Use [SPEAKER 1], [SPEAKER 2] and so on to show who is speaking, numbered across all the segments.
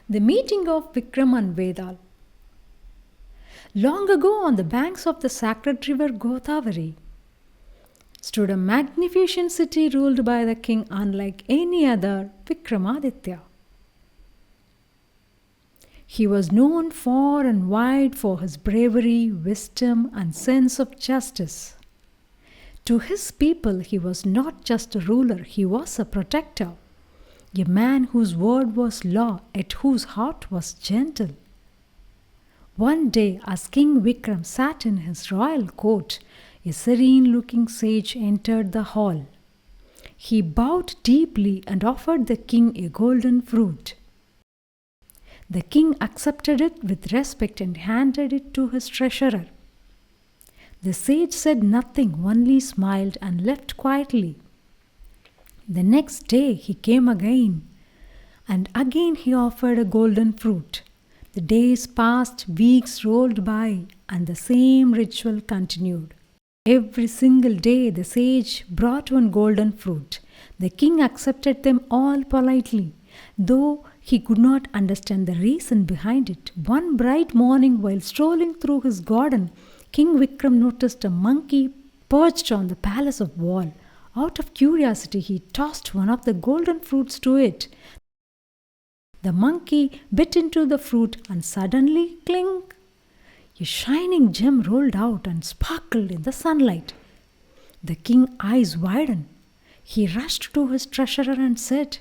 [SPEAKER 1] The meeting of Vikram and Vedal. Long ago, on the banks of the sacred river Godavari, stood a magnificent city ruled by the king unlike any other, Vikramaditya. He was known far and wide for his bravery, wisdom, and sense of justice. To his people, he was not just a ruler, he was a protector. A man whose word was law, yet whose heart was gentle. One day, as King Vikram sat in his royal court, a serene-looking sage entered the hall. He bowed deeply and offered the king a golden fruit. The king accepted it with respect and handed it to his treasurer. The sage said nothing, only smiled and left quietly. The next day he came again, and again he offered a golden fruit. The days passed, weeks rolled by, and the same ritual continued. Every single day the sage brought one golden fruit. The king accepted them all politely, though he could not understand the reason behind it. One bright morning, while strolling through his garden, King Vikram noticed a monkey perched on the palace wall. Out of curiosity, he tossed one of the golden fruits to it. The monkey bit into the fruit and suddenly, clink! A shining gem rolled out and sparkled in the sunlight. The king's eyes widened. He rushed to his treasurer and said,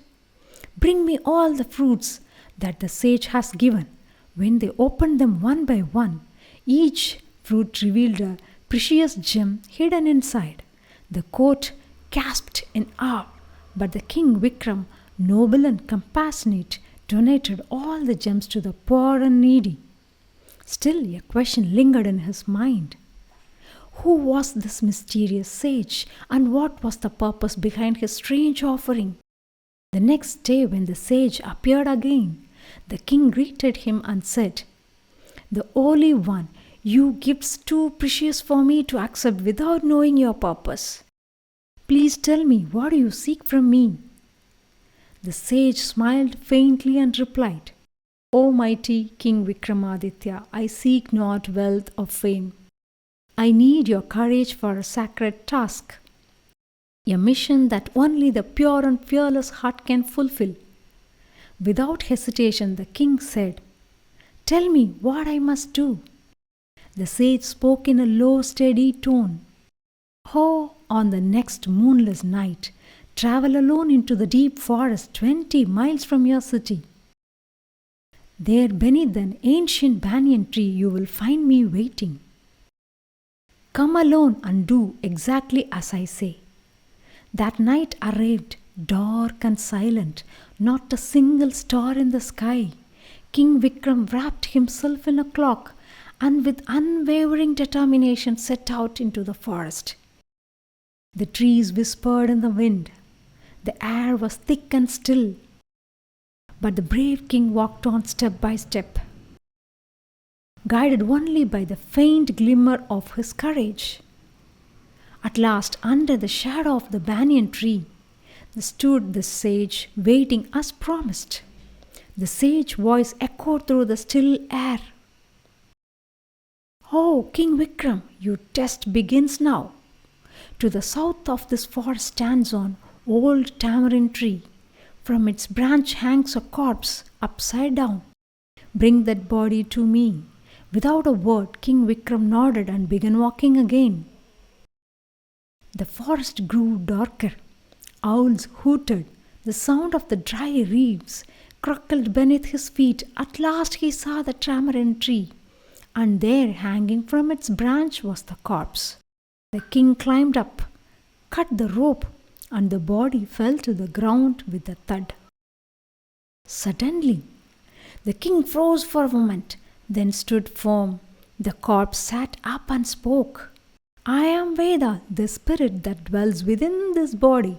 [SPEAKER 1] "Bring me all the fruits that the sage has given." When they opened them one by one, each fruit revealed a precious gem hidden inside. The court gasped in awe, but the King Vikram, noble and compassionate, donated all the gems to the poor and needy. Still, a question lingered in his mind. Who was this mysterious sage, and what was the purpose behind his strange offering? The next day, when the sage appeared again, the king greeted him and said, "The Holy One, you gifts too precious for me to accept without knowing your purpose. Please tell me, what do you seek from me?" The sage smiled faintly and replied, "O mighty King Vikramaditya, I seek not wealth or fame. I need your courage for a sacred task, a mission that only the pure and fearless heart can fulfill." Without hesitation, the king said, "Tell me what I must do." The sage spoke in a low, steady tone. "Oh, on the next moonless night, travel alone into the deep forest 20 miles from your city. There, beneath an ancient banyan tree, you will find me waiting. Come alone and do exactly as I say." That night arrived, dark and silent, not a single star in the sky. King Vikram wrapped himself in a cloak and with unwavering determination set out into the forest. The trees whispered in the wind. The air was thick and still. But the brave king walked on step by step, guided only by the faint glimmer of his courage. At last, under the shadow of the banyan tree, stood the sage, waiting as promised. The sage voice echoed through the still air. "Oh, King Vikram, your test begins now. To the south of this forest stands an old tamarind tree. From its branch hangs a corpse, upside down. Bring that body to me." Without a word, King Vikram nodded and began walking again. The forest grew darker. Owls hooted. The sound of the dry leaves crackled beneath his feet. At last he saw the tamarind tree, and there, hanging from its branch, was the corpse. The king climbed up, cut the rope, and the body fell to the ground with a thud. Suddenly, the king froze for a moment, then stood firm. The corpse sat up and spoke. "I am Veda, the spirit that dwells within this body.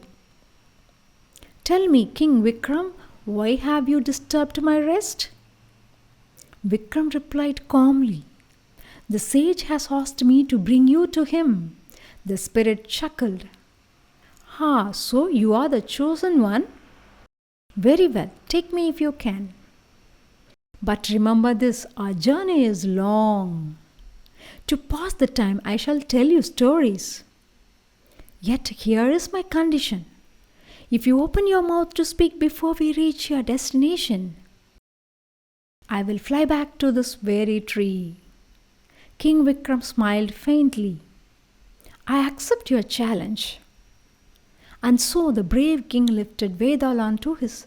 [SPEAKER 1] Tell me, King Vikram, why have you disturbed my rest?" Vikram replied calmly, "The sage has asked me to bring you to him." The spirit chuckled. "Ah, so you are the chosen one? Very well, take me if you can." But remember this, our journey is long. To pass the time, I shall tell you stories. Yet here is my condition. If you open your mouth to speak before we reach your destination, I will fly back to this very tree. King Vikram smiled faintly. I accept your challenge. And so the brave king lifted Vedalam to his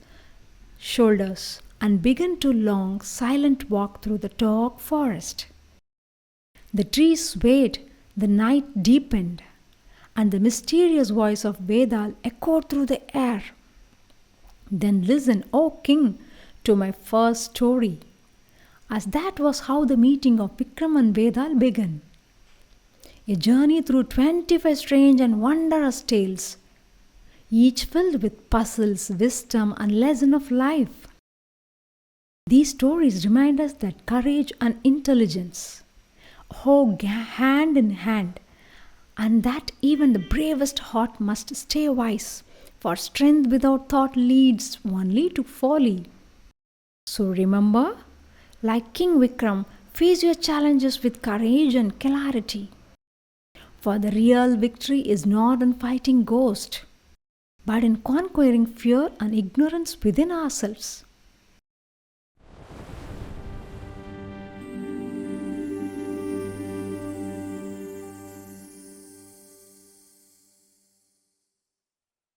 [SPEAKER 1] shoulders and began to long, silent walk through the dark forest. The trees swayed, the night deepened, and the mysterious voice of Vedal echoed through the air. Then listen, O king, to my first story, as that was how the meeting of Vikram and Vedal began. A journey through 25 strange and wondrous tales, each filled with puzzles, wisdom, and lesson of life. These stories remind us that courage and intelligence go hand in hand, and that even the bravest heart must stay wise, for strength without thought leads only to folly. So remember, like King Vikram, face your challenges with courage and clarity. For the real victory is not in fighting ghosts, but in conquering fear and ignorance within ourselves.